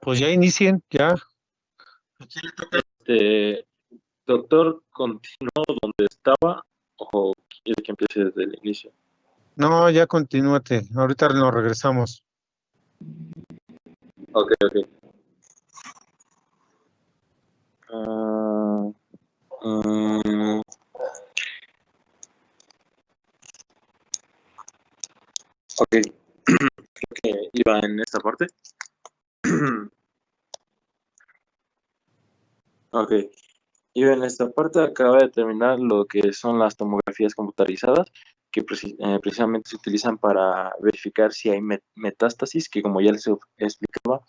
Pues ya inicien, ya. Doctor, ¿continuó donde estaba o quiere que empiece desde el inicio? No, ya continúate. Ahorita nos regresamos. Ok. Ok, creo que iba en esta parte. Ok, iba en esta parte, acaba de terminar lo que son las tomografías computarizadas, que precisamente se utilizan para verificar si hay metástasis, que como ya les explicaba,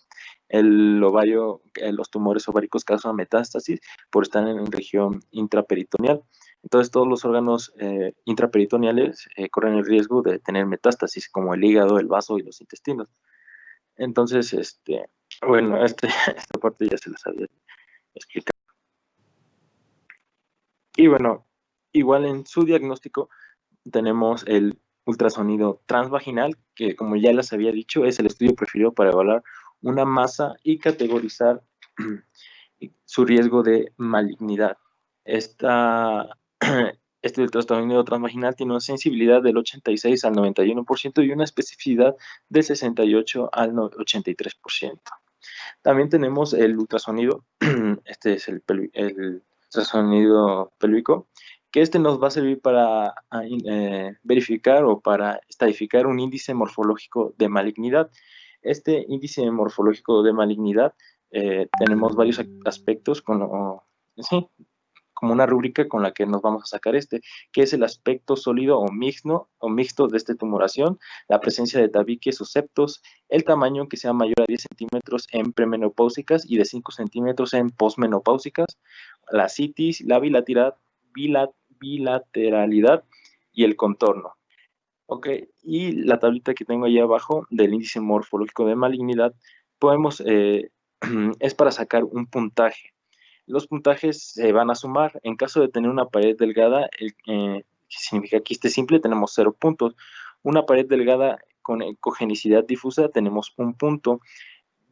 el ovario, los tumores ováricos causan metástasis por estar en región intraperitoneal. Entonces todos los órganos intraperitoneales corren el riesgo de tener metástasis, como el hígado, el vaso y los intestinos. Entonces, bueno, esta parte ya se las había explicado. Y bueno, igual en su diagnóstico tenemos el ultrasonido transvaginal, que como ya les había dicho, es el estudio preferido para evaluar una masa y categorizar su riesgo de malignidad. Este ultrasonido transvaginal tiene una sensibilidad del 86 al 91% y una especificidad del 68 al 83%. También tenemos el ultrasonido, este es el ultrasonido pélvico, que nos va a servir para verificar o para estadificar un índice morfológico de malignidad. Este índice morfológico de malignidad tenemos varios aspectos como una rúbrica con la que nos vamos a sacar que es el aspecto sólido o mixto de esta tumoración, la presencia de tabiques o septos, el tamaño que sea mayor a 10 centímetros en premenopáusicas y de 5 centímetros en posmenopáusicas, la citis, la bilateralidad y el contorno. Ok, y la tablita que tengo ahí abajo del índice morfológico de malignidad, es para sacar un puntaje. Los puntajes se van a sumar. En caso de tener una pared delgada, que significa que simple, tenemos 0 puntos. Una pared delgada con ecogenicidad difusa tenemos 1 punto.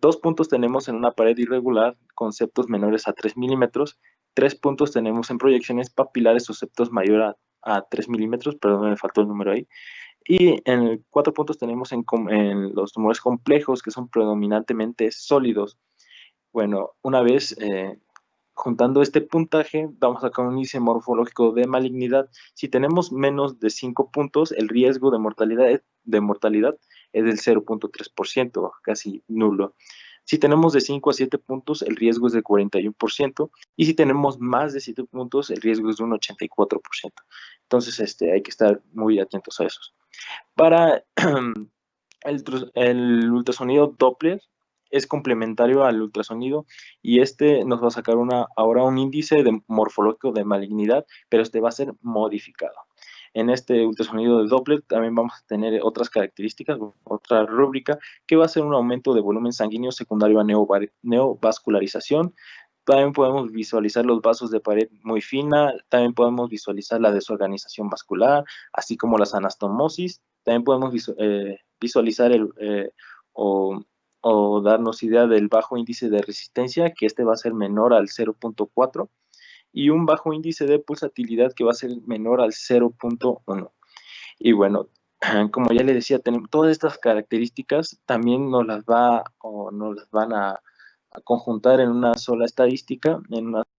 2 puntos tenemos en una pared irregular con septos menores a 3 milímetros. 3 puntos tenemos en proyecciones papilares o septos mayor a 3 milímetros, perdón, me faltó el número ahí. Y en 4 puntos tenemos en los tumores complejos, que son predominantemente sólidos. Bueno, una vez juntando este puntaje, vamos a sacar un índice morfológico de malignidad. Si tenemos menos de 5 puntos, el riesgo de mortalidad es del 0.3%, casi nulo. Si tenemos de 5 a 7 puntos, el riesgo es del 41%, y si tenemos más de 7 puntos, el riesgo es de un 84%. Entonces, hay que estar muy atentos a esos. Para el ultrasonido Doppler es complementario al ultrasonido y nos va a sacar ahora un índice morfológico de malignidad, pero va a ser modificado. En este ultrasonido de Doppler también vamos a tener otras características, otra rúbrica, que va a ser un aumento de volumen sanguíneo secundario a neovascularización. También podemos visualizar los vasos de pared muy fina, también podemos visualizar la desorganización vascular, así como las anastomosis. También podemos visualizar o darnos idea del bajo índice de resistencia, que va a ser menor al 0.4, y un bajo índice de pulsatilidad que va a ser menor al 0.1. Y bueno, como ya le decía, tenemos todas estas características, también nos las van a conjuntar en una sola estadística,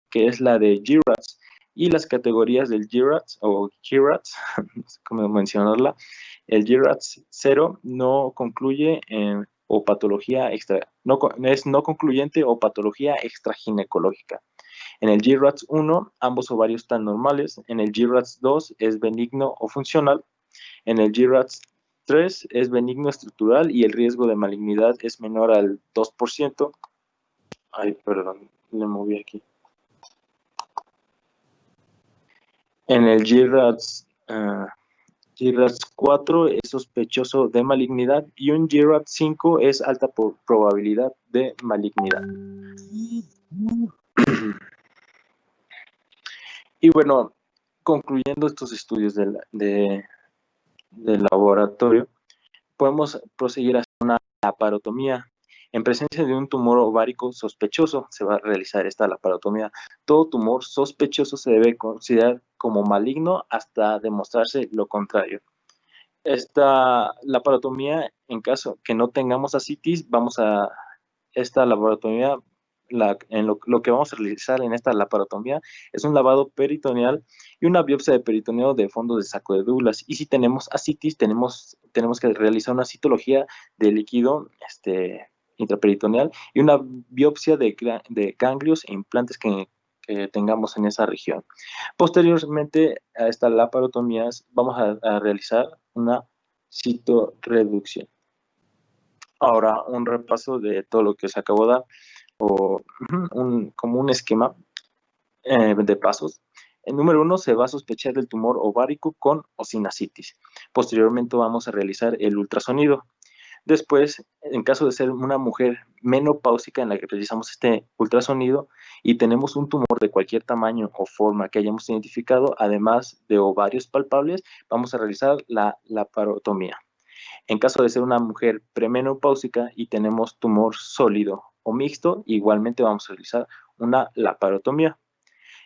que es la de GRATS. Y las categorías del GRATS o GRATS, no sé cómo mencionarla, el GRATS 0 no concluye o patología es no concluyente o patología extraginecológica. En el GRATS 1, ambos ovarios están normales. En el GRATS 2 es benigno o funcional. En el GRATS 3 es benigno estructural y el riesgo de malignidad es menor al 2%. Ay, perdón, le moví aquí. En el GRATS 4 es sospechoso de malignidad y un GRATS 5 es alta probabilidad de malignidad. Y bueno, concluyendo estos estudios del laboratorio, podemos proseguir a hacer una laparotomía. En presencia de un tumor ovárico sospechoso, se va a realizar esta laparotomía. Todo tumor sospechoso se debe considerar como maligno hasta demostrarse lo contrario. Esta laparotomía, en caso que no tengamos ascitis, esta laparotomía, lo que vamos a realizar en esta laparotomía es un lavado peritoneal y una biopsia de peritoneo de fondo de saco de Douglas. Y si tenemos ascitis, tenemos que realizar una citología de líquido intraperitoneal y una biopsia de ganglios e implantes que tengamos en esa región. Posteriormente a esta laparotomía vamos a realizar una citorreducción. Ahora, un repaso de todo lo que se acabó de dar, como un esquema de pasos. En número 1 se va a sospechar del tumor ovárico con o sin ascitis. Posteriormente vamos a realizar el ultrasonido. Después, en caso de ser una mujer menopáusica en la que realizamos este ultrasonido y tenemos un tumor de cualquier tamaño o forma que hayamos identificado, además de ovarios palpables, vamos a realizar la laparotomía. En caso de ser una mujer premenopáusica y tenemos tumor sólido o mixto, igualmente vamos a realizar una laparotomía.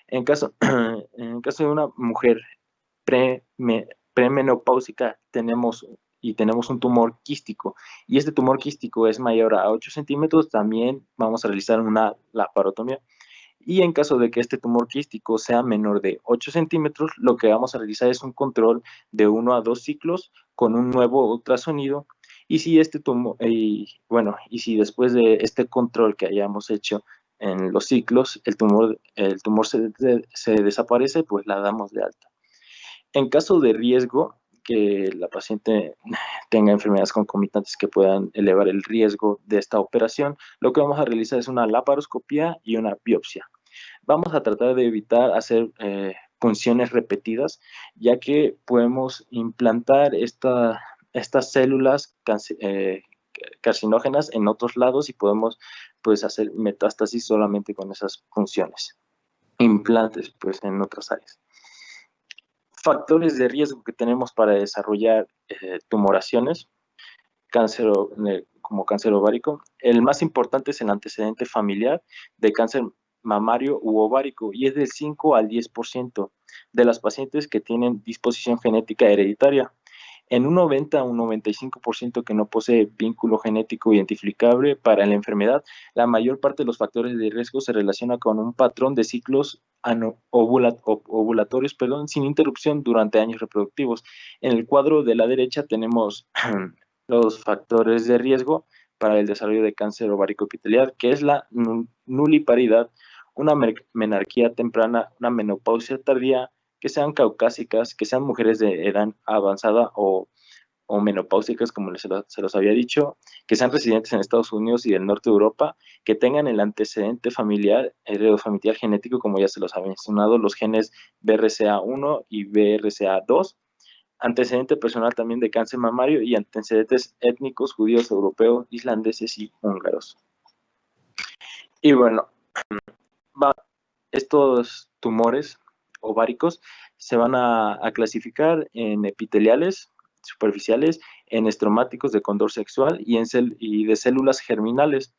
En caso de una mujer premenopáusica tenemos un tumor quístico y este tumor quístico es mayor a 8 centímetros, también vamos a realizar una laparotomía. Y en caso de que este tumor quístico sea menor de 8 centímetros, lo que vamos a realizar es un control de 1 a 2 ciclos con un nuevo ultrasonido. Y si si después de este control que hayamos hecho en los ciclos, el tumor se desaparece, pues la damos de alta. En caso de riesgo, que la paciente tenga enfermedades concomitantes que puedan elevar el riesgo de esta operación, lo que vamos a realizar es una laparoscopía y una biopsia. Vamos a tratar de evitar hacer punciones repetidas, ya que podemos implantar estas células carcinógenas en otros lados y podemos hacer metástasis solamente con esas funciones. Implantes en otras áreas. Factores de riesgo que tenemos para desarrollar tumoraciones, como cáncer ovárico. El más importante es el antecedente familiar de cáncer mamario u ovárico y es del 5 al 10% de las pacientes que tienen disposición genética hereditaria. En un 90 a un 95% que no posee vínculo genético identificable para la enfermedad, la mayor parte de los factores de riesgo se relaciona con un patrón de ciclos ovulatorios sin interrupción durante años reproductivos. En el cuadro de la derecha tenemos los factores de riesgo para el desarrollo de cáncer ovárico epitelial, que es la nuliparidad, una menarquía temprana, una menopausia tardía, que sean caucásicas, que sean mujeres de edad avanzada o menopáusicas, como se los había dicho, que sean residentes en Estados Unidos y del norte de Europa, que tengan el antecedente familiar, heredofamiliar genético, como ya se los había mencionado, los genes BRCA1 y BRCA2, antecedente personal también de cáncer mamario y antecedentes étnicos, judíos, europeos, islandeses y húngaros. Y bueno, estos tumores ováricos se van a clasificar en epiteliales superficiales, en estromáticos de condor sexual y de células germinales.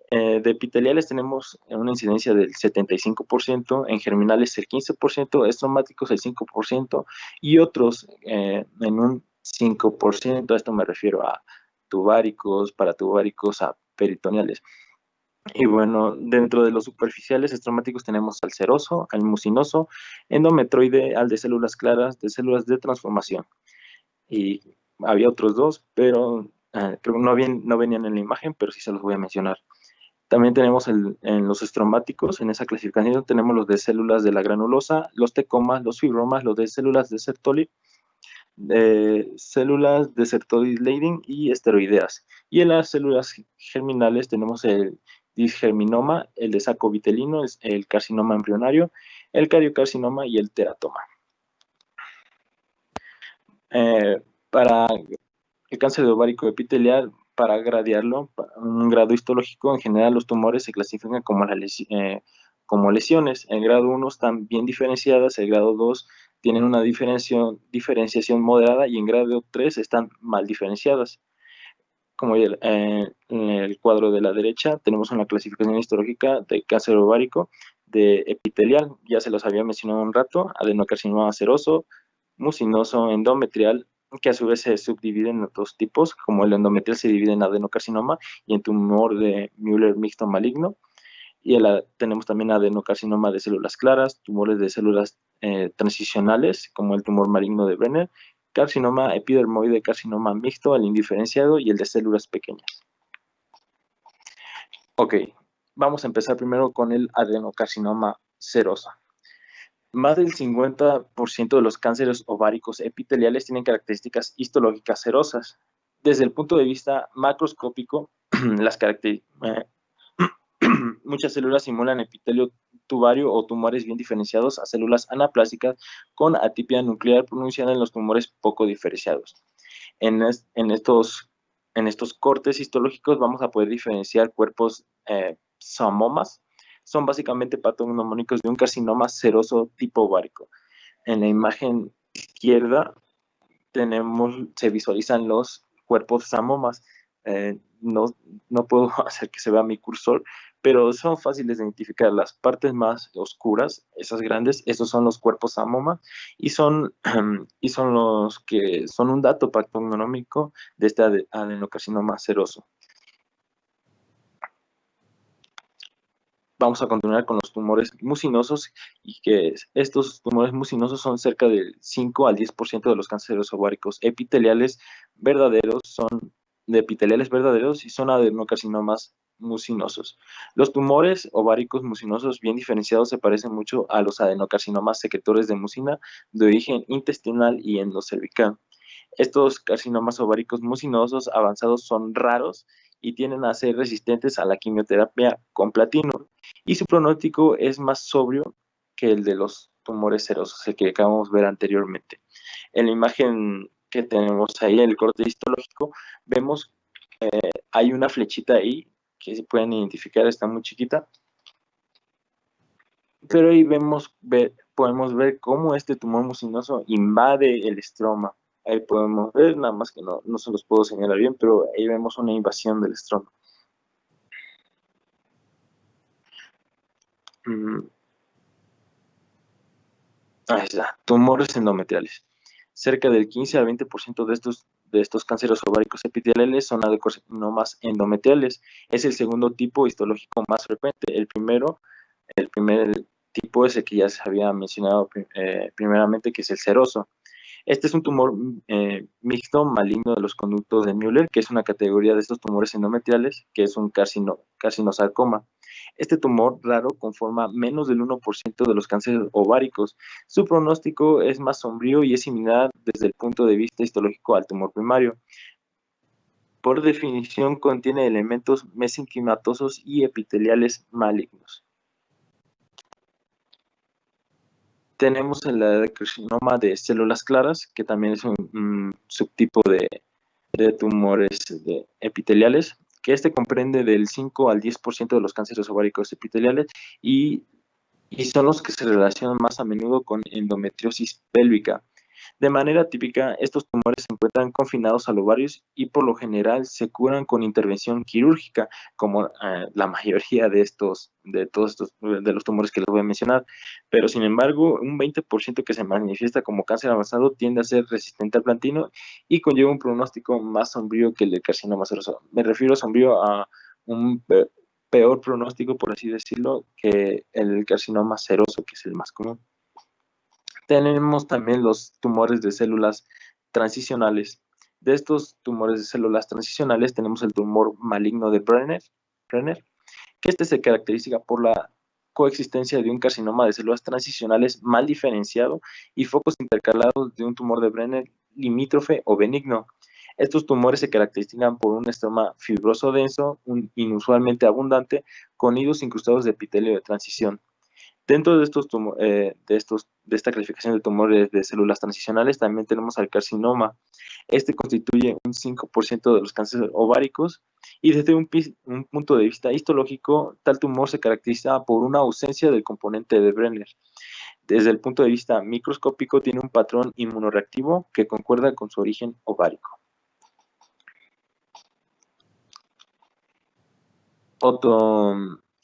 De epiteliales tenemos una incidencia del 75%, en germinales el 15%, estromáticos el 5% y otros en un 5%. A esto me refiero a tubáricos, paratubáricos, a peritoneales. Y bueno, dentro de los superficiales estromáticos tenemos al seroso, al mucinoso, endometroide, al de células claras, de células de transformación. Y había otros dos, pero creo que no venían en la imagen, pero sí se los voy a mencionar. También tenemos en los estromáticos, en esa clasificación tenemos los de células de la granulosa, los tecomas, los fibromas, los de células de Sertoli, células de Sertoli-Leydig y esteroideas. Y en las células germinales tenemos el disgerminoma, el de saco vitelino, el carcinoma embrionario, el cariocarcinoma y el teratoma. Para el cáncer de ovárico epitelial, para gradearlo, un grado histológico, en general los tumores se clasifican como lesiones. En grado 1 están bien diferenciadas, el grado 2 tienen una diferenciación moderada y en grado 3 están mal diferenciadas. como en el cuadro de la derecha, tenemos una clasificación histológica de cáncer ovárico, de epitelial, ya se los había mencionado un rato, adenocarcinoma seroso, mucinoso, endometrial, que a su vez se subdivide en otros tipos, como el endometrial se divide en adenocarcinoma y en tumor de Müller mixto maligno, y tenemos también adenocarcinoma de células claras, tumores de células transicionales, como el tumor maligno de Brenner, carcinoma epidermoide, carcinoma mixto, el indiferenciado y el de células pequeñas. Ok, vamos a empezar primero con el adenocarcinoma seroso. Más del 50% de los cánceres ováricos epiteliales tienen características histológicas serosas. Desde el punto de vista macroscópico, muchas células simulan epitelio tubario o tumores bien diferenciados a células anaplásicas con atipia nuclear pronunciada en los tumores poco diferenciados. En estos cortes histológicos vamos a poder diferenciar cuerpos somomas. Son básicamente patognomónicos de un carcinoma seroso tipo ovárico. En la imagen izquierda se visualizan los cuerpos samomas. No puedo hacer que se vea mi cursor, pero son fáciles de identificar. Las partes más oscuras, esas grandes, esos son los cuerpos samoma y son los que son un dato patognomónico de este adenocarcinoma seroso. Vamos a continuar con los tumores mucinosos, y que estos tumores mucinosos son cerca del 5 al 10% de los cánceres ováricos epiteliales verdaderos, y son adenocarcinomas mucinosos. Los tumores ováricos mucinosos bien diferenciados se parecen mucho a los adenocarcinomas secretores de mucina de origen intestinal y endocervical. Estos carcinomas ováricos mucinosos avanzados son raros y tienden a ser resistentes a la quimioterapia con platino, y su pronóstico es más sobrio que el de los tumores serosos, el que acabamos de ver anteriormente. En la imagen que tenemos ahí, el corte histológico, vemos hay una flechita ahí que se pueden identificar, está muy chiquita, pero ahí podemos ver cómo este tumor mucinoso invade el estroma. Ahí podemos ver, nada más que no se los puedo señalar bien, pero ahí vemos una invasión del estroma. Ahí está, tumores endometriales. Cerca del 15 al 20% de estos cánceres ováricos epiteliales son adenocarcinomas endometriales. Es el segundo tipo histológico más frecuente. El primer tipo es el que ya se había mencionado primeramente, que es el seroso. Este es un tumor mixto maligno de los conductos de Müller, que es una categoría de estos tumores endometriales, que es un carcinosarcoma. Este tumor raro conforma menos del 1% de los cánceres ováricos. Su pronóstico es más sombrío y es similar desde el punto de vista histológico al tumor primario. Por definición, contiene elementos mesenquimatosos y epiteliales malignos. Tenemos el adenocarcinoma de células claras, que también es un subtipo de tumores epiteliales, que comprende del 5 al 10% de los cánceres ováricos epiteliales y son los que se relacionan más a menudo con endometriosis pélvica. De manera típica, estos tumores se encuentran confinados al ovario y por lo general se curan con intervención quirúrgica, como la mayoría de los tumores que les voy a mencionar. Pero sin embargo, un 20% que se manifiesta como cáncer avanzado tiende a ser resistente al platino y conlleva un pronóstico más sombrío que el del carcinoma seroso. Me refiero sombrío a un peor pronóstico, por así decirlo, que el carcinoma seroso, que es el más común. Tenemos también los tumores de células transicionales. De estos tumores de células transicionales tenemos el tumor maligno de Brenner, que se caracteriza por la coexistencia de un carcinoma de células transicionales mal diferenciado y focos intercalados de un tumor de Brenner limítrofe o benigno. Estos tumores se caracterizan por un estroma fibroso denso, inusualmente abundante, con nidos incrustados de epitelio de transición. Dentro de esta clasificación de tumores de células transicionales también tenemos al carcinoma. Constituye un 5% de los cánceres ováricos y desde un punto de vista histológico, tal tumor se caracteriza por una ausencia del componente de Brenner. Desde el punto de vista microscópico, tiene un patrón inmunoreactivo que concuerda con su origen ovárico. Otro,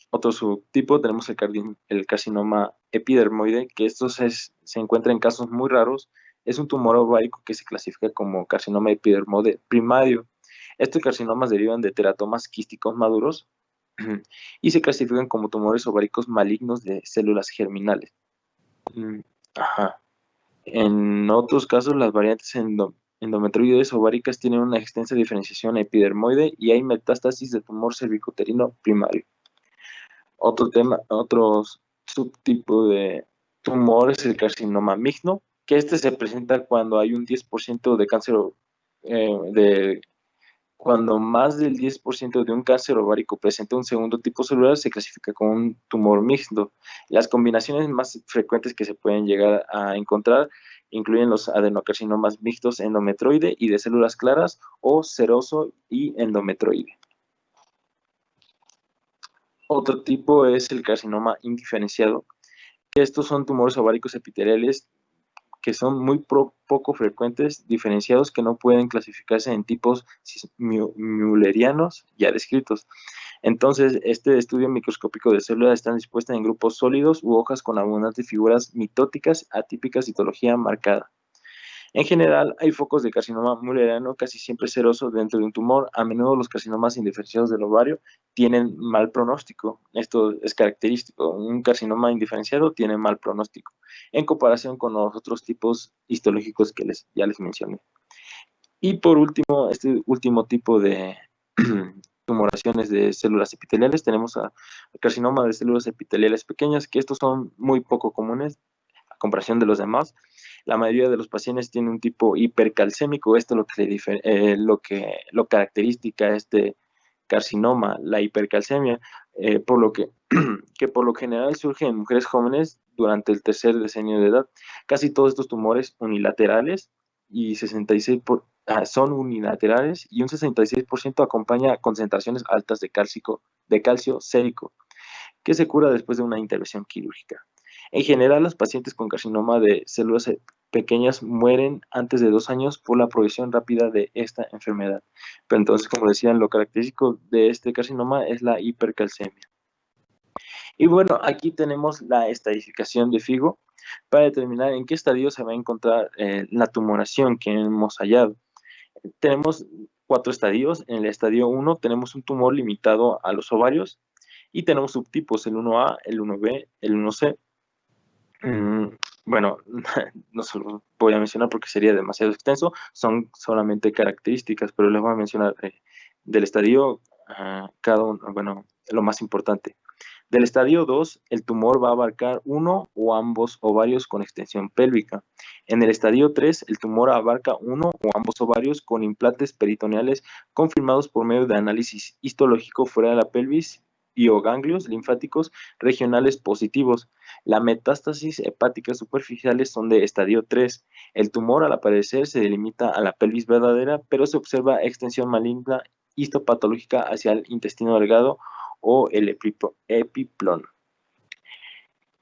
otro subtipo tenemos el carcinoma epidermoide, que se encuentra en casos muy raros. Es un tumor ovárico que se clasifica como carcinoma epidermoide primario. Estos carcinomas derivan de teratomas quísticos maduros y se clasifican como tumores ováricos malignos de células germinales. Mm, Ajá. En otros casos, las variantes endometrioides ováricas tienen una extensa diferenciación epidermoide y hay metástasis de tumor cervicuterino primario. Otro subtipo de tumor es el carcinoma mixto, que este se presenta cuando hay un 10% de cáncer, cuando más del 10% de un cáncer ovárico presenta un segundo tipo celular, se clasifica como un tumor mixto. Las combinaciones más frecuentes que se pueden llegar a encontrar incluyen los adenocarcinomas mixtos endometroide y de células claras o seroso y endometroide. Otro tipo es el carcinoma indiferenciado, que estos son tumores ováricos epiteliales que son muy poco frecuentes, diferenciados, que no pueden clasificarse en tipos müllerianos ya descritos. Entonces, este estudio microscópico de células está dispuesta en grupos sólidos u hojas con abundantes figuras mitóticas, atípicas, citología marcada. En general, hay focos de carcinoma mulleriano casi siempre seroso dentro de un tumor. A menudo los carcinomas indiferenciados del ovario tienen mal pronóstico. Esto es característico. Un carcinoma indiferenciado tiene mal pronóstico en comparación con los otros tipos histológicos que ya les mencioné. Y por último, este último tipo de tumoraciones de células epiteliales, tenemos al carcinoma de células epiteliales pequeñas, que estos son muy poco comunes a comparación de los demás. La mayoría de los pacientes tienen un tipo hipercalcémico. Esto es lo característica a este carcinoma, la hipercalcemia, por lo que por lo general surge en mujeres jóvenes durante el tercer decenio de edad. Casi todos estos tumores unilaterales y 66 son unilaterales y un 66% acompaña concentraciones altas de calcio sérico, que se cura después de una intervención quirúrgica. En general, los pacientes con carcinoma de células pequeñas mueren antes de 2 años por la progresión rápida de esta enfermedad. Pero entonces, como decían, lo característico de este carcinoma es la hipercalcemia. Y bueno, aquí tenemos la estadificación de FIGO para determinar en qué estadio se va a encontrar la tumoración que hemos hallado. Tenemos 4 estadios. En el estadio 1 tenemos un tumor limitado a los ovarios y tenemos subtipos, el 1A, el 1B, el 1C. Bueno, no se los voy a mencionar porque sería demasiado extenso, son solamente características, pero les voy a mencionar del estadio cada uno, bueno, lo más importante. Del estadio 2, el tumor va a abarcar uno o ambos ovarios con extensión pélvica. En el estadio 3, el tumor abarca uno o ambos ovarios con implantes peritoneales confirmados por medio de análisis histológico fuera de la pelvis y o ganglios linfáticos regionales positivos. La metástasis hepáticas superficiales son de estadio 3. El tumor, al aparecer, se delimita a la pelvis verdadera, pero se observa extensión maligna histopatológica hacia el intestino delgado o el epiplón.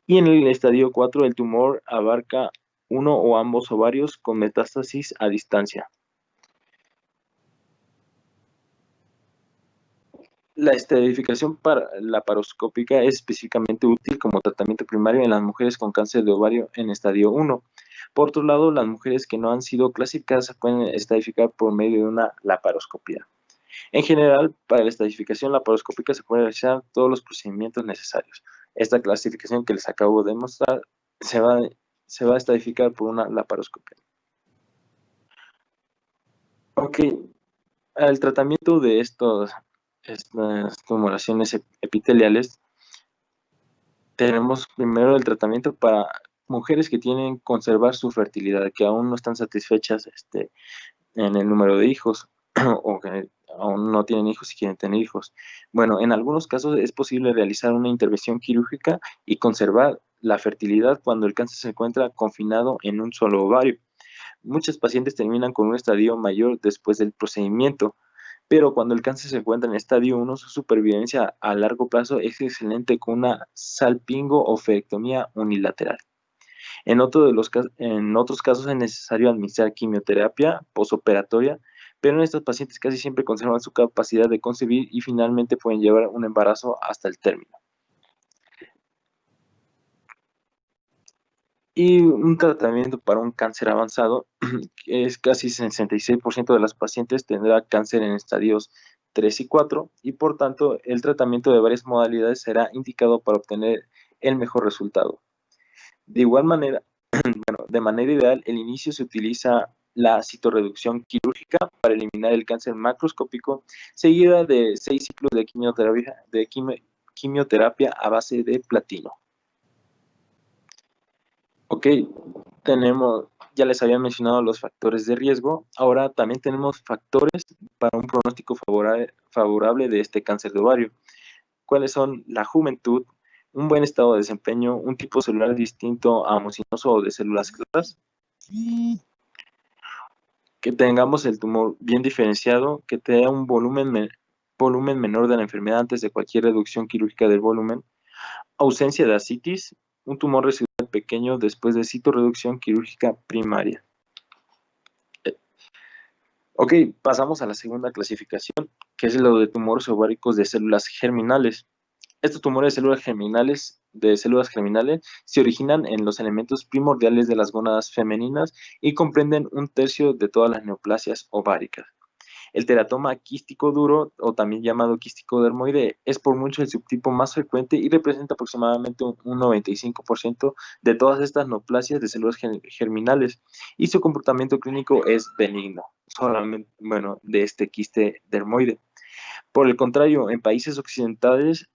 Y en el estadio 4, el tumor abarca uno o ambos ovarios con metástasis a distancia. La estadificación laparoscópica es específicamente útil como tratamiento primario en las mujeres con cáncer de ovario en estadio 1. Por otro lado, las mujeres que no han sido clasificadas se pueden estadificar por medio de una laparoscopia. En general, para la estadificación laparoscópica se pueden realizar todos los procedimientos necesarios. Esta clasificación que les acabo de mostrar se va a estadificar por una laparoscopia. Ok, el tratamiento de estas tumoraciones epiteliales, tenemos primero el tratamiento para mujeres que tienen que conservar su fertilidad, que aún no están satisfechas en el número de hijos o que aún no tienen hijos y quieren tener hijos. Bueno, en algunos casos es posible realizar una intervención quirúrgica y conservar la fertilidad cuando el cáncer se encuentra confinado en un solo ovario. Muchos pacientes terminan con un estadio mayor después del procedimiento, pero cuando el cáncer se encuentra en estadio 1, su supervivencia a largo plazo es excelente con una salpingo-oferectomía unilateral. En otros casos es necesario administrar quimioterapia posoperatoria pero en estos pacientes casi siempre conservan su capacidad de concebir y finalmente pueden llevar un embarazo hasta el término. Y un tratamiento para un cáncer avanzado, que es casi 66% de las pacientes tendrá cáncer en estadios 3 y 4, y por tanto el tratamiento de varias modalidades será indicado para obtener el mejor resultado. De igual manera, de manera ideal, el inicio se utiliza la citorreducción quirúrgica para eliminar el cáncer macroscópico, seguida de 6 ciclos de quimioterapia a base de platino. Ok, ya les había mencionado los factores de riesgo, ahora también tenemos factores para un pronóstico favorable de este cáncer de ovario. ¿Cuáles son? La juventud, un buen estado de desempeño, un tipo celular distinto a mucinoso o de células claras, que tengamos el tumor bien diferenciado, que tenga un volumen menor de la enfermedad antes de cualquier reducción quirúrgica del volumen, ausencia de ascitis, un tumor residual pequeño después de citorreducción quirúrgica primaria. Ok, pasamos a la segunda clasificación, que es lo de tumores ováricos de células germinales. Estos tumores de células germinales se originan en los elementos primordiales de las gónadas femeninas y comprenden 1/3 de todas las neoplasias ováricas. El teratoma quístico duro, o también llamado quístico dermoide, es por mucho el subtipo más frecuente y representa aproximadamente un 95% de todas estas neoplasias de células germinales, y su comportamiento clínico es benigno, solamente, de este quiste dermoide. Por el contrario, en países occidentales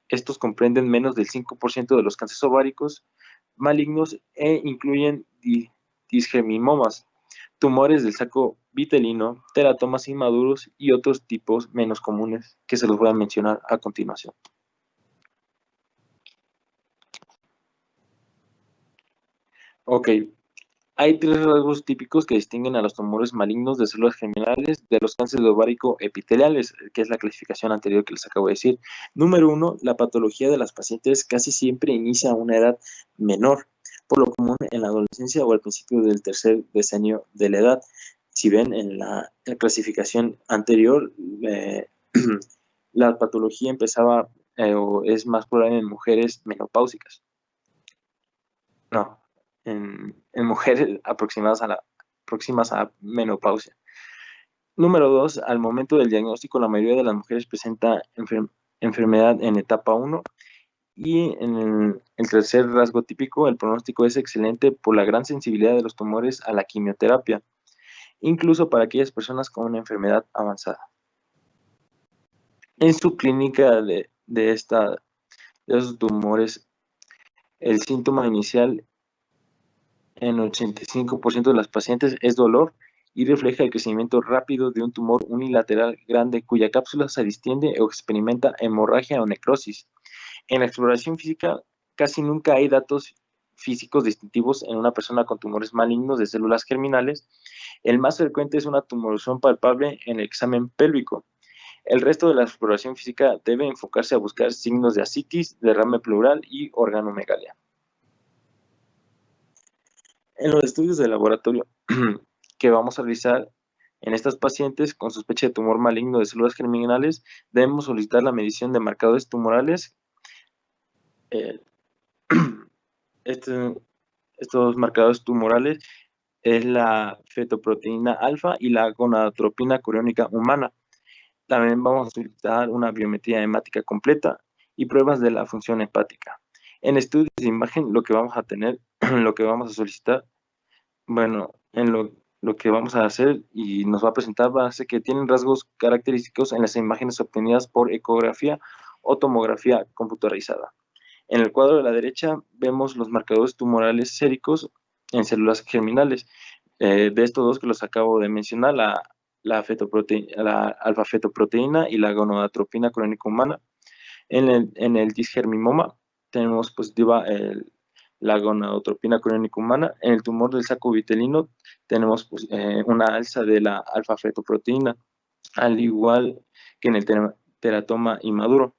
estos comprenden menos del 5% de los cánceres ováricos malignos e incluyen disgerminomas, tumores del saco vitelino, teratomas inmaduros y otros tipos menos comunes que se los voy a mencionar a continuación. Ok, hay 3 rasgos típicos que distinguen a los tumores malignos de células germinales de los cánceres de ovárico epiteliales, que es la clasificación anterior que les acabo de decir. Número 1, la patología de las pacientes casi siempre inicia a una edad menor, por lo común en la adolescencia o al principio del tercer decenio de la edad. Si ven en la clasificación anterior, la patología empezaba o es más probable en mujeres menopáusicas. No, en mujeres próximas a menopausia. Número 2, al momento del diagnóstico, la mayoría de las mujeres presenta enfermedad en etapa 1. Y en el tercer rasgo típico, el pronóstico es excelente por la gran sensibilidad de los tumores a la quimioterapia, incluso para aquellas personas con una enfermedad avanzada. En su clínica de esos tumores, el síntoma inicial en 85% de las pacientes es dolor y refleja el crecimiento rápido de un tumor unilateral grande cuya cápsula se distiende o experimenta hemorragia o necrosis. En la exploración física casi nunca hay datos físicos distintivos en una persona con tumores malignos de células germinales. El más frecuente es una tumorización palpable en el examen pélvico. El resto de la exploración física debe enfocarse a buscar signos de ascitis, derrame pleural y organomegalia. En los estudios de laboratorio que vamos a realizar en estas pacientes con sospecha de tumor maligno de células germinales, debemos solicitar la medición de marcadores tumorales. Estos marcadores tumorales es la fetoproteína alfa y la gonadotropina coriónica humana. También vamos a solicitar una biometría hemática completa y pruebas de la función hepática. En estudios de imagen, lo que vamos a solicitar, en lo que vamos a hacer y nos va a presentar va a ser que tienen rasgos característicos en las imágenes obtenidas por ecografía o tomografía computarizada. En el cuadro de la derecha vemos los marcadores tumorales séricos en células germinales. De estos dos que los acabo de mencionar, la alfa-fetoproteína y la gonadotropina coriónica humana. En el disgerminoma tenemos positiva la gonadotropina coriónica humana. En el tumor del saco vitelino tenemos una alza de la alfa-fetoproteína, al igual que en el teratoma inmaduro.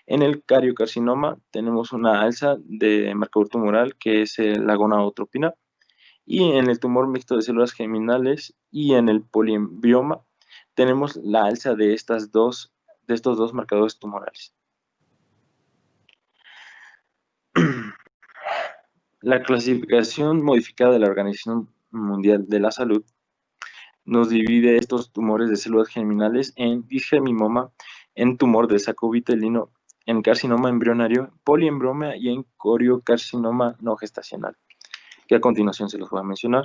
En el cariocarcinoma tenemos una alza de marcador tumoral que es la gonadotropina Y en el tumor mixto de células germinales y en el poliembrioma tenemos la alza de estos dos marcadores tumorales. La clasificación modificada de la Organización Mundial de la Salud nos divide estos tumores de células germinales en disgerminoma, en tumor de saco vitelino, en carcinoma embrionario, poliembrioma y en coriocarcinoma no gestacional, que a continuación se los voy a mencionar.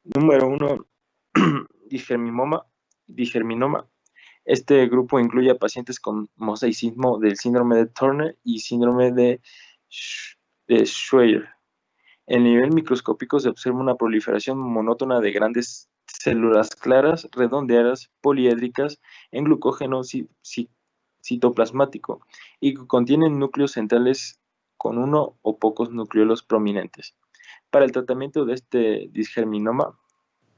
Número 1, disgerminoma. Este grupo incluye a pacientes con mosaicismo del síndrome de Turner y síndrome de Schreier. En nivel microscópico se observa una proliferación monótona de grandes células claras, redondeadas, poliédricas, en glucógeno citoplasmático y que contienen núcleos centrales con uno o pocos nucleolos prominentes. Para el tratamiento de este disgerminoma,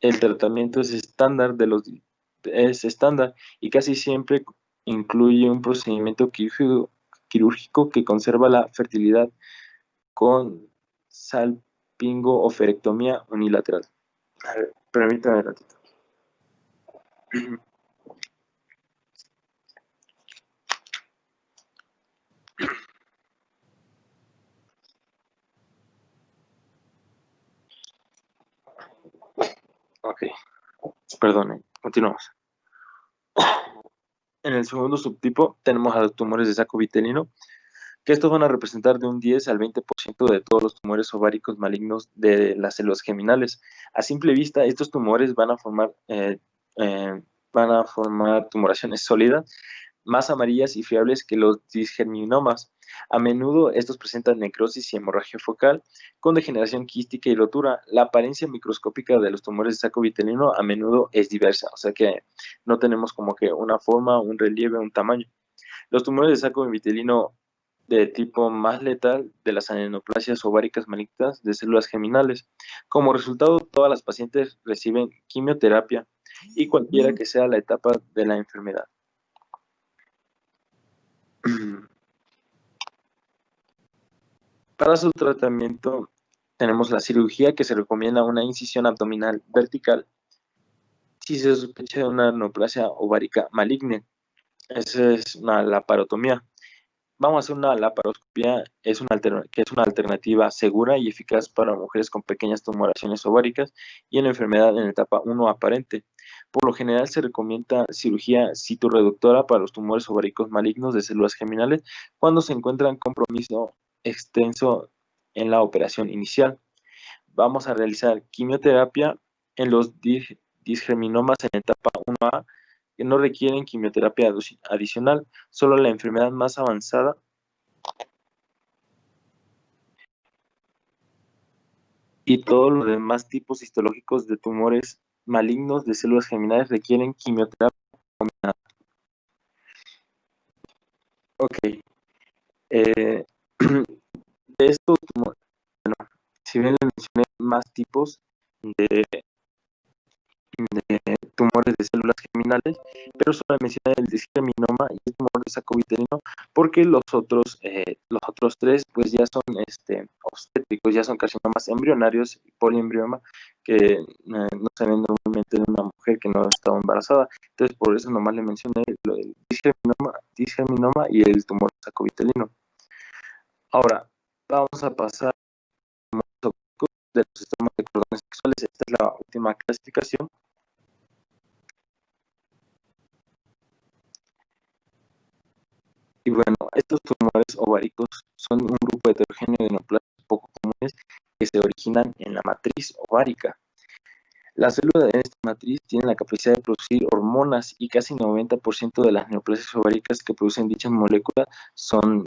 el tratamiento es estándar y casi siempre incluye un procedimiento quirúrgico que conserva la fertilidad con salpingo-oferectomía unilateral. A ver, permítame un ratito. Ok, perdone, continuamos. En el segundo subtipo tenemos a los tumores de saco vitelino, que estos van a representar de un 10 al 20% de todos los tumores ováricos malignos de las células germinales. A simple vista, estos tumores van a formar tumoraciones sólidas, más amarillas y fiables que los disgerminomas. A menudo estos presentan necrosis y hemorragia focal con degeneración quística y rotura. La apariencia microscópica de los tumores de saco vitelino a menudo es diversa, o sea que no tenemos como que una forma, un relieve, un tamaño. Los tumores de saco vitelino de tipo más letal de las adenoplasias ováricas malignas de células germinales. Como resultado, todas las pacientes reciben quimioterapia y cualquiera que sea la etapa de la enfermedad. Para su tratamiento tenemos la cirugía, que se recomienda una incisión abdominal vertical si se sospecha de una neoplasia ovárica maligna. Esa es una laparotomía. Vamos a hacer una laparoscopia, que es una alternativa segura y eficaz para mujeres con pequeñas tumoraciones ováricas y en enfermedad en etapa 1 aparente. Por lo general se recomienda cirugía citorreductora para los tumores ováricos malignos de células germinales cuando se encuentran compromiso extenso en la operación inicial. Vamos a realizar quimioterapia en los disgerminomas en etapa 1A que no requieren quimioterapia adicional, solo la enfermedad más avanzada y todos los demás tipos histológicos de tumores malignos de células germinales requieren quimioterapia combinada. Ok. De estos tumores, bueno, si bien les mencioné más tipos de tumores de células germinales, pero solo mencioné el disgerminoma y el tumor de saco vitelino, porque los otros tres pues ya son obstétricos, ya son carcinomas embrionarios y poliembrioma que no se ven normalmente en una mujer que no ha estado embarazada. Entonces por eso nomás le mencioné lo del disgerminoma y el tumor de saco vitelino. Ahora vamos a pasar a los de los sistemas de cordones sexuales. Esta es la última clasificación. Y bueno, estos tumores ováricos son un grupo heterogéneo de neoplasias poco comunes que se originan en la matriz ovárica. Las células de esta matriz tienen la capacidad de producir hormonas y casi 90% de las neoplasias ováricas que producen dichas moléculas son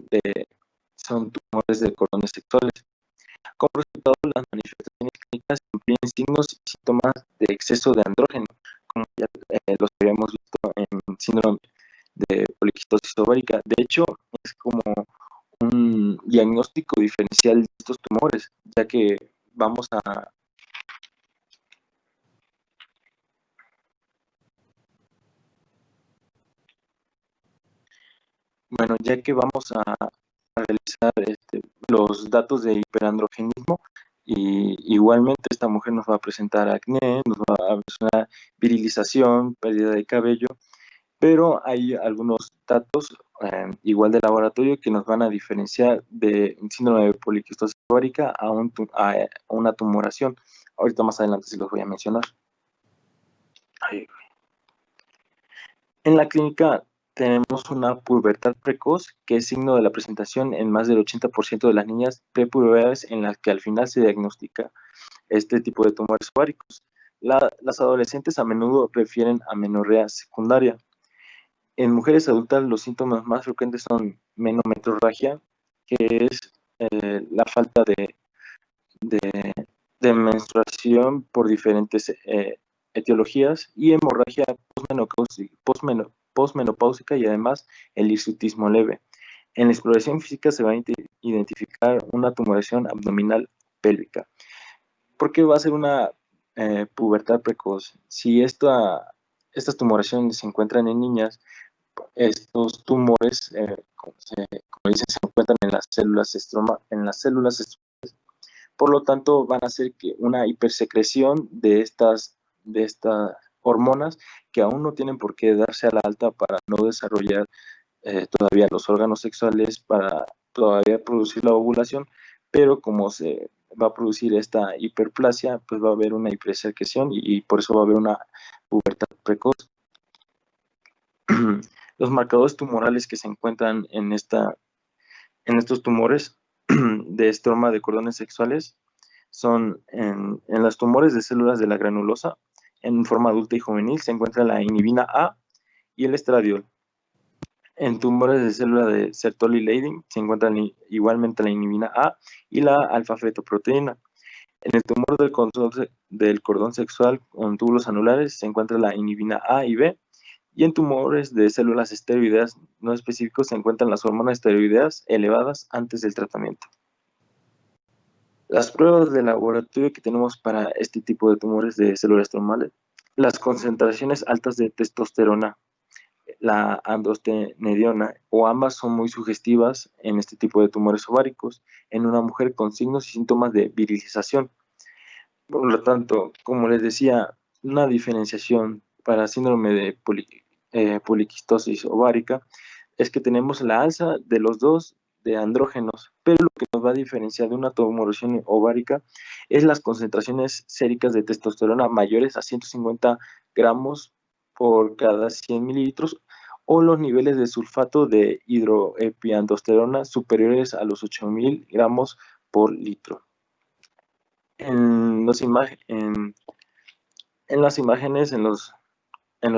tumores de cordones sexuales. Como resultado, las manifestaciones clínicas incluyen signos y síntomas de exceso de andrógeno, como ya los habíamos visto en síndrome de poliquistosis ovárica. De hecho, es como un diagnóstico diferencial de estos tumores, ya que vamos a realizar los datos de hiperandrogenismo y igualmente esta mujer nos va a presentar acné, nos va a presentar virilización, pérdida de cabello, pero hay algunos datos igual de laboratorio que nos van a diferenciar de un síndrome de poliquistosis ovárica a una tumoración. Ahorita más adelante sí los voy a mencionar. En la clínica tenemos una pubertad precoz, que es signo de la presentación en más del 80% de las niñas prepubertales, en las que al final se diagnostica este tipo de tumores ováricos. Las adolescentes a menudo refieren a menorrea secundaria. En mujeres adultas los síntomas más frecuentes son menometrorragia, que es la falta de menstruación por diferentes etiologías, y hemorragia posmenopáusica y además el hirsutismo leve. En la exploración física se va a identificar una tumoración abdominal pélvica. ¿Por qué va a ser una pubertad precoz? Si estas tumoraciones se encuentran en niñas, estos tumores, como dicen, se encuentran en las células estromales. Por lo tanto, van a hacer que una hipersecreción de estas hormonas, que aún no tienen por qué darse a la alta para no desarrollar todavía los órganos sexuales, para todavía producir la ovulación, pero como se va a producir esta hiperplasia, pues va a haber una hipersecreción y por eso va a haber una pubertad precoz. Los marcadores tumorales que se encuentran en estos tumores de estroma de cordones sexuales son en los tumores de células de la granulosa, en forma adulta y juvenil, se encuentra la inhibina A y el estradiol. En tumores de célula de Sertoli Leydig se encuentran igualmente la inhibina A y la alfa-fetoproteína. En el tumor del cordón sexual con túbulos anulares se encuentra la inhibina A y B. Y en tumores de células esteroideas no específicos se encuentran las hormonas esteroideas elevadas antes del tratamiento. Las pruebas de laboratorio que tenemos para este tipo de tumores de células estromales: las concentraciones altas de testosterona, la androstenediona, o ambas, son muy sugestivas en este tipo de tumores ováricos en una mujer con signos y síntomas de virilización. Por lo tanto, como les decía, una diferenciación para síndrome de poliquistosis ovárica es que tenemos la alza de los dos de andrógenos, pero lo que nos va a diferenciar de una tumoración ovárica es las concentraciones séricas de testosterona mayores a 150 gramos por cada 100 mililitros, o los niveles de sulfato de hidroepiandrosterona superiores a los 8.000 gramos por litro. En las imágenes, en los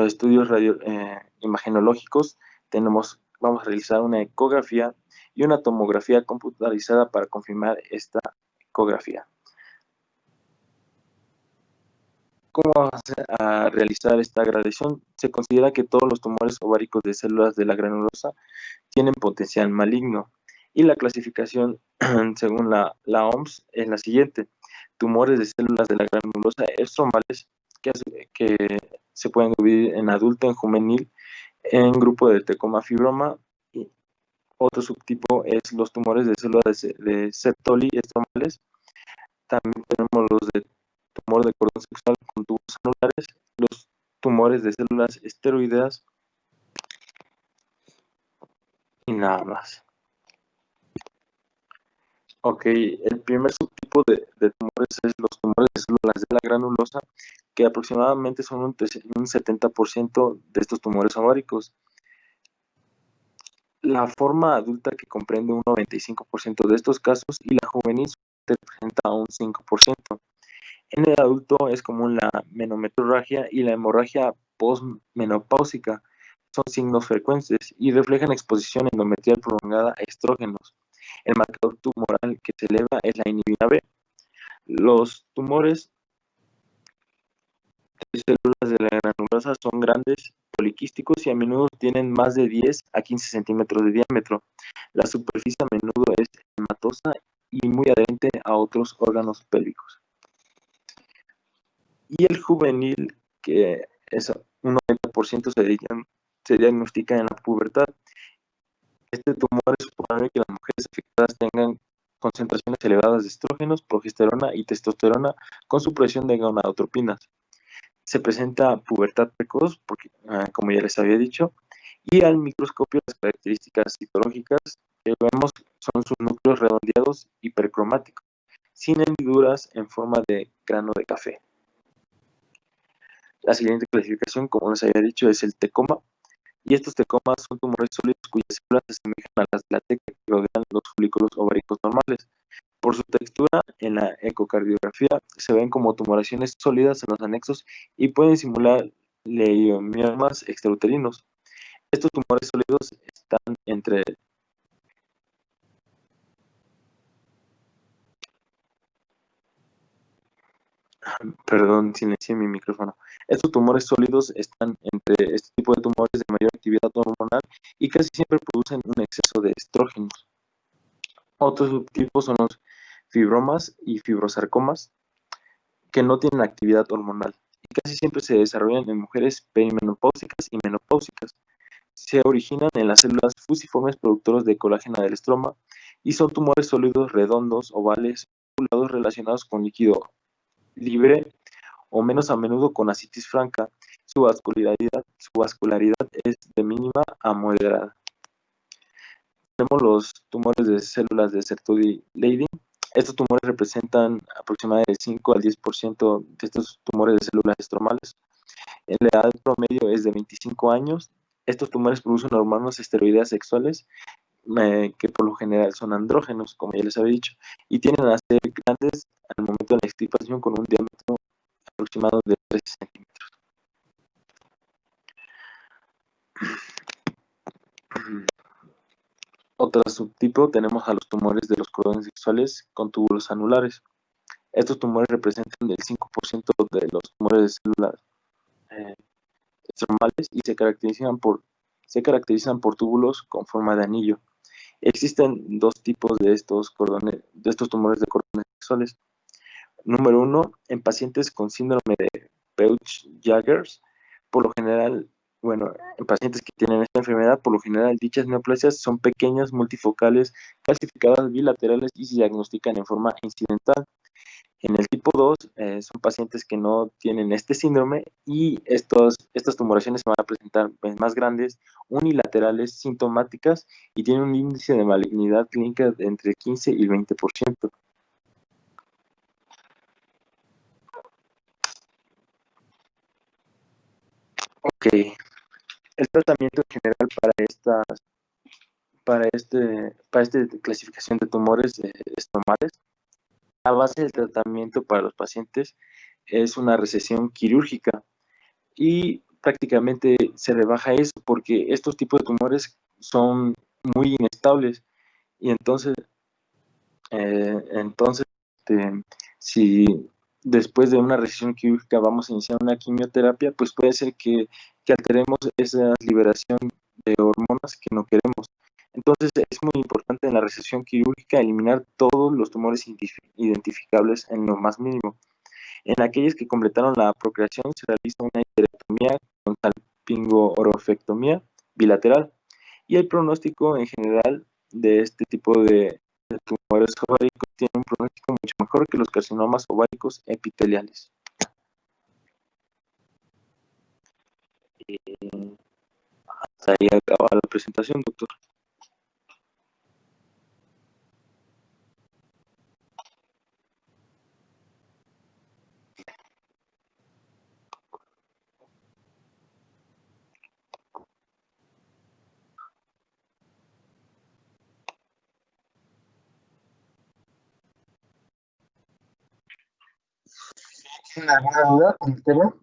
estudios imagenológicos, vamos a realizar una ecografía y una tomografía computarizada para confirmar esta ecografía. ¿Cómo vamos a realizar esta gradación? Se considera que todos los tumores ováricos de células de la granulosa tienen potencial maligno, y la clasificación según la OMS es la siguiente: tumores de células de la granulosa estromales que se pueden dividir en adulto, en juvenil, en grupo de tecoma fibroma, y otro subtipo es los tumores de células de Sertoli estromales. También tenemos los de tumor de cordón sexual con tubos anulares, los tumores de células esteroideas, y nada más. Ok, el primer subtipo de tumores es los tumores de células de la granulosa, que aproximadamente son un 70% de estos tumores ováricos. La forma adulta, que comprende un 95% de estos casos, y la juvenil representa un 5%. En el adulto es común la menometrorragia y la hemorragia posmenopáusica. Son signos frecuentes y reflejan exposición endometrial prolongada a estrógenos. El marcador tumoral que se eleva es la inhibina B. Los tumores de células de la granulosa son grandes, poliquísticos, y a menudo tienen más de 10 a 15 centímetros de diámetro. La superficie a menudo es hematosa y muy adherente a otros órganos pélvicos. Y el juvenil, que es un 90%, se diagnostica en la pubertad. Este tumor es probable que las mujeres afectadas tengan concentraciones elevadas de estrógenos, progesterona y testosterona con supresión de gonadotropinas. Se presenta pubertad precoz, porque, como ya les había dicho, y al microscopio las características citológicas que vemos son sus núcleos redondeados hipercromáticos, sin hendiduras en forma de grano de café. La siguiente clasificación, como les había dicho, es el tecoma, y estos tecomas son tumores sólidos cuyas células se asemejan a las de la teca que rodean los folículos ováricos normales. Por su textura, en la ecocardiografía se ven como tumoraciones sólidas en los anexos y pueden simular leiomiomas extrauterinos. Estos tumores sólidos están entre Perdón, silencié mi micrófono. Estos tumores sólidos están entre este tipo de tumores de mayor actividad hormonal y casi siempre producen un exceso de estrógenos. Otros subtipos son los fibromas y fibrosarcomas, que no tienen actividad hormonal y casi siempre se desarrollan en mujeres perimenopáusicas y menopáusicas. Se originan en las células fusiformes productoras de colágeno del estroma y son tumores sólidos redondos, ovales, ovulados relacionados con líquido libre o menos a menudo con ascitis franca. Su vascularidad es de mínima a moderada. Tenemos los tumores de células de Sertoli-Leydig. Estos tumores representan aproximadamente el 5 al 10% de estos tumores de células estromales. La edad promedio es de 25 años. Estos tumores producen hormonas esteroideas sexuales que por lo general son andrógenos, como ya les había dicho, y tienden a ser grandes al momento de la extirpación con un diámetro aproximado de 13 centímetros. Otro subtipo tenemos a los tumores de los cordones sexuales con túbulos anulares. Estos tumores representan el 5% de los tumores de células estromales y se caracterizan por túbulos con forma de anillo. Existen dos tipos de estos tumores de cordones sexuales. Número 1, en pacientes con síndrome de Peutz-Jeghers, por lo general, en pacientes que tienen esta enfermedad, por lo general dichas neoplasias son pequeñas, multifocales, calcificadas, bilaterales y se diagnostican en forma incidental. En el tipo 2 son pacientes que no tienen este síndrome y estas tumoraciones se van a presentar más grandes, unilaterales, sintomáticas y tienen un índice de malignidad clínica de entre 15 y 20%. Ok, el tratamiento general para esta clasificación de tumores estromales, la base del tratamiento para los pacientes es una resección quirúrgica y prácticamente se rebaja eso porque estos tipos de tumores son muy inestables y entonces si después de una resección quirúrgica vamos a iniciar una quimioterapia, pues puede ser que alteremos esa liberación de hormonas que no queremos. Entonces es muy importante en la resección quirúrgica eliminar todos los tumores identificables en lo más mínimo. En aquellos que completaron la procreación se realiza una histerectomía con salpingo-orofectomía bilateral y el pronóstico en general de este tipo de tumores ováricos tiene un pronóstico mucho mejor que los carcinomas ováricos epiteliales. Hasta ahí acaba la presentación, doctor. ¿Tienen alguna duda con el tema?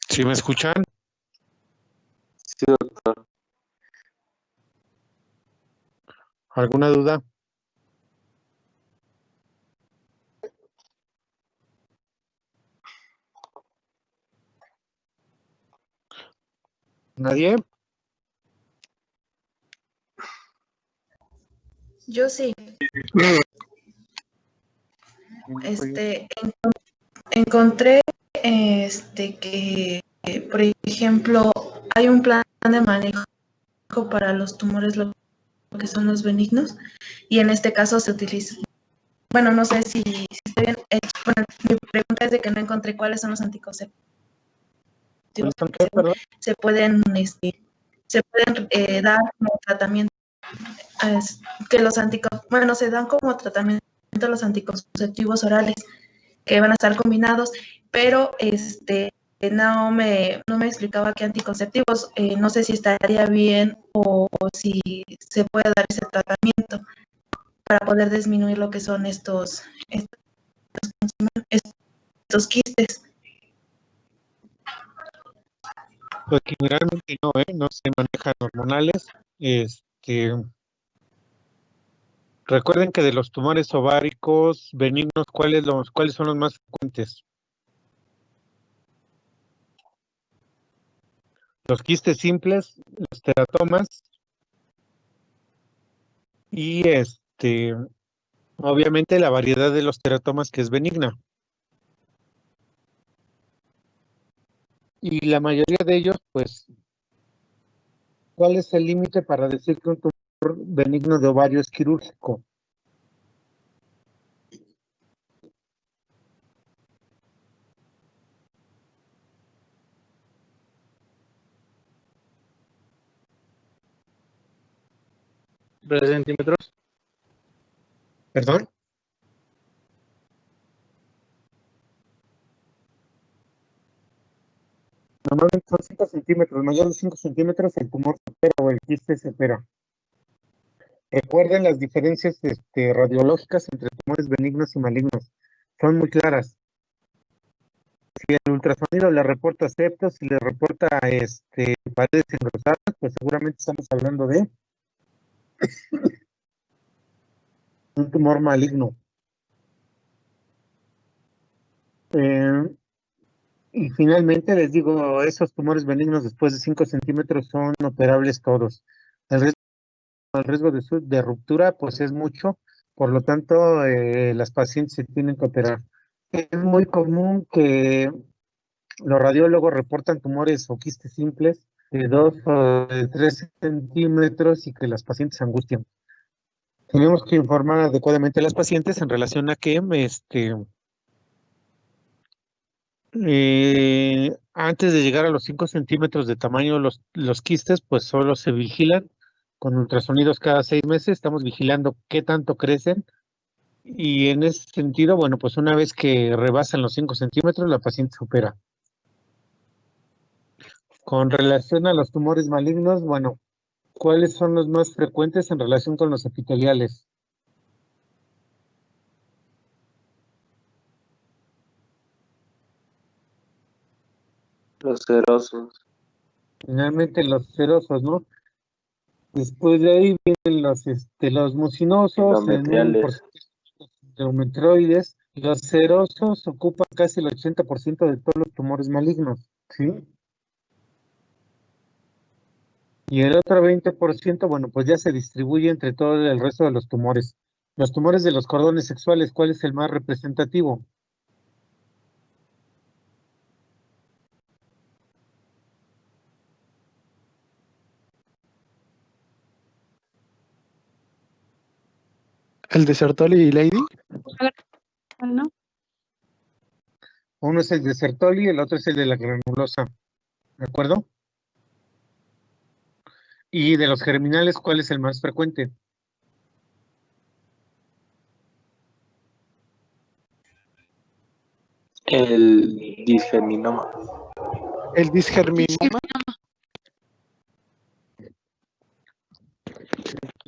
¿Sí me escuchan? Sí, doctor. ¿Alguna duda? ¿Nadie? Yo sí. Encontré que, por ejemplo, hay un plan de manejo para los tumores, lo que son los benignos, y en este caso se utiliza, bueno, no sé si estoy bien hecho. Bueno, mi pregunta es de que no encontré cuáles son los anticonceptivos que Perdón. se pueden dar como tratamiento, que los bueno, se dan como tratamiento los anticonceptivos orales, que van a estar combinados, pero no me explicaba qué anticonceptivos, no sé si estaría bien o si se puede dar ese tratamiento para poder disminuir lo que son estos quistes. Pues generalmente no se manejan hormonales. Recuerden que de los tumores ováricos benignos, ¿cuáles son los más frecuentes? Los quistes simples, los teratomas y obviamente la variedad de los teratomas que es benigna. Y la mayoría de ellos, pues, ¿cuál es el límite para decir que un tumor benigno de ovario es quirúrgico? ¿3 centímetros? ¿Perdón? Normalmente son 5 centímetros, mayor de 5 centímetros el tumor se opera o el quiste se opera. Recuerden las diferencias radiológicas entre tumores benignos y malignos. Son muy claras. Si el ultrasonido le reporta septos, si le reporta paredes engrosadas, pues seguramente estamos hablando de un tumor maligno. Y finalmente les digo, esos tumores benignos después de 5 centímetros son operables todos. El riesgo de ruptura pues es mucho, por lo tanto las pacientes se tienen que operar. Es muy común que los radiólogos reportan tumores o quistes simples de 2 o de 3 centímetros y que las pacientes se angustian. Tenemos que informar adecuadamente a las pacientes en relación a que antes de llegar a los 5 centímetros de tamaño los quistes, pues solo se vigilan con ultrasonidos cada 6 meses. Estamos vigilando qué tanto crecen. Y en ese sentido, bueno, pues una vez que rebasan los 5 centímetros, la paciente se opera. Con relación a los tumores malignos, bueno, ¿cuáles son los más frecuentes en relación con los epiteliales? Los serosos. Finalmente los serosos, ¿no? Después de ahí vienen los mucinosos, en un Endometriales. porcentaje de endometrioides. Los serosos ocupan casi el 80% de todos los tumores malignos, ¿sí? Y el otro 20%, bueno, pues ya se distribuye entre todo el resto de los tumores. Los tumores de los cordones sexuales, ¿cuál es el más representativo? ¿El de Sertoli y Lady? ¿No? Uno es el de Sertoli y el otro es el de la granulosa, ¿de acuerdo? Y de los germinales, ¿cuál es el más frecuente? El disgerminoma. ¿El disgerminoma?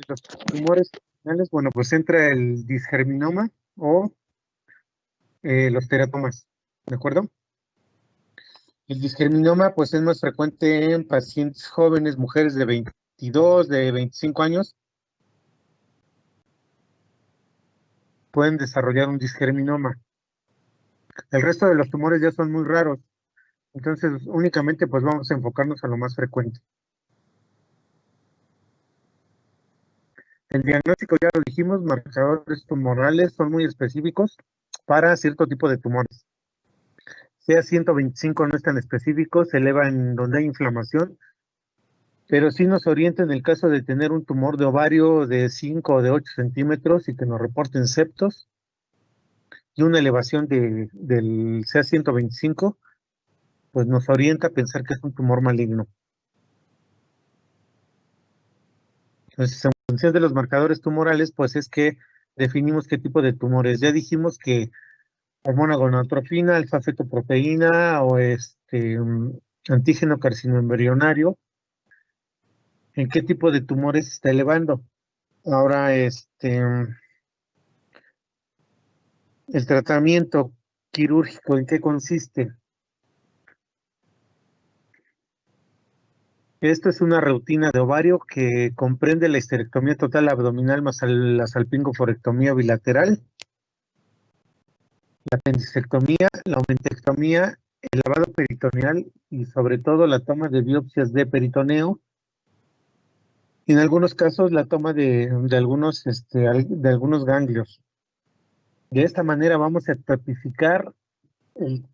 Los tumores germinales, bueno, pues entra el disgerminoma o los teratomas, ¿de acuerdo? El disgerminoma, pues es más frecuente en pacientes jóvenes, mujeres de 22, de 25 años, pueden desarrollar un disgerminoma. El resto de los tumores ya son muy raros, entonces únicamente pues vamos a enfocarnos a lo más frecuente. El diagnóstico ya lo dijimos, marcadores tumorales son muy específicos para cierto tipo de tumores. CA 125 no es tan específico, se eleva en donde hay inflamación pero sí nos orienta en el caso de tener un tumor de ovario de 5 o de 8 centímetros y que nos reporten septos y una elevación del CA 125, pues nos orienta a pensar que es un tumor maligno. Entonces, en función de los marcadores tumorales, pues es que definimos qué tipo de tumores. Ya dijimos que hormona gonadotropina, alfa-fetoproteína o antígeno carcinoembrionario, ¿en qué tipo de tumores se está elevando? Ahora, el tratamiento quirúrgico, ¿en qué consiste? Esto es una rutina de ovario que comprende la histerectomía total abdominal más la salpingoforectomía bilateral, la apendicectomía, la omentectomía, el lavado peritoneal y sobre todo la toma de biopsias de peritoneo y en algunos casos la toma de algunos ganglios. De esta manera vamos a tipificar el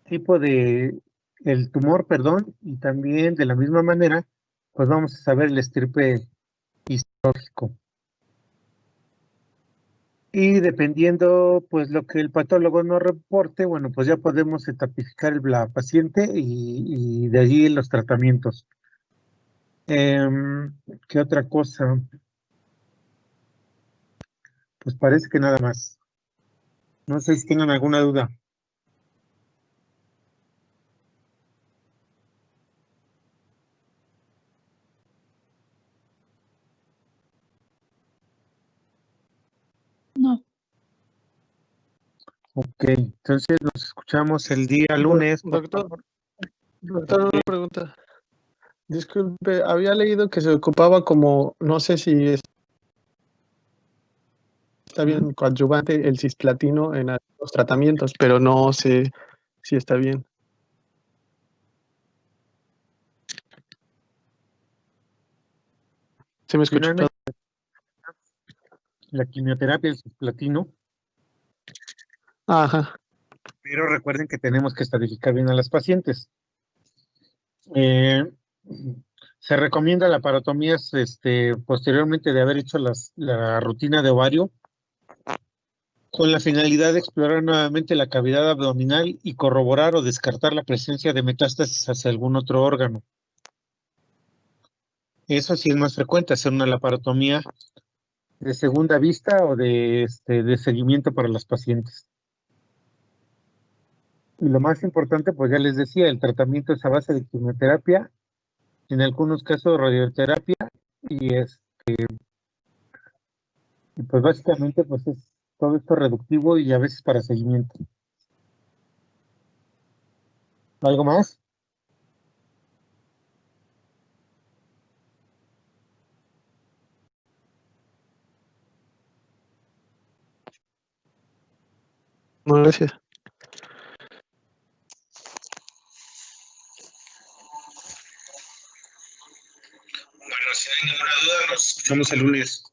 tipo el tumor, perdón, y también de la misma manera, pues vamos a saber el estirpe histológico. Y dependiendo, pues lo que el patólogo nos reporte, bueno, pues ya podemos etapificar la paciente y de allí los tratamientos. ¿Qué otra cosa? Pues parece que nada más. No sé si tengan alguna duda. No. Ok, entonces nos escuchamos el día lunes. Por Doctor, favor. doctor, una pregunta. Disculpe, había leído que se ocupaba como, no sé si está bien, coadyuvante el cisplatino en los tratamientos, pero no sé si está bien. ¿Se me escuchó? Finalmente, la quimioterapia, el cisplatino, Ajá. pero recuerden que tenemos que estadificar bien a las pacientes. Eh, Se recomienda la parotomía posteriormente de haber hecho la rutina de ovario con la finalidad de explorar nuevamente la cavidad abdominal y corroborar o descartar la presencia de metástasis hacia algún otro órgano. Eso sí es más frecuente, hacer una laparotomía de segunda vista o de seguimiento para las pacientes. Y lo más importante, pues ya les decía, el tratamiento es a base de quimioterapia, en algunos casos radioterapia y y pues básicamente pues es todo esto reductivo y a veces para seguimiento. ¿Algo más? No, gracias. Bueno, si no hay ninguna duda, nos escuchamos el lunes.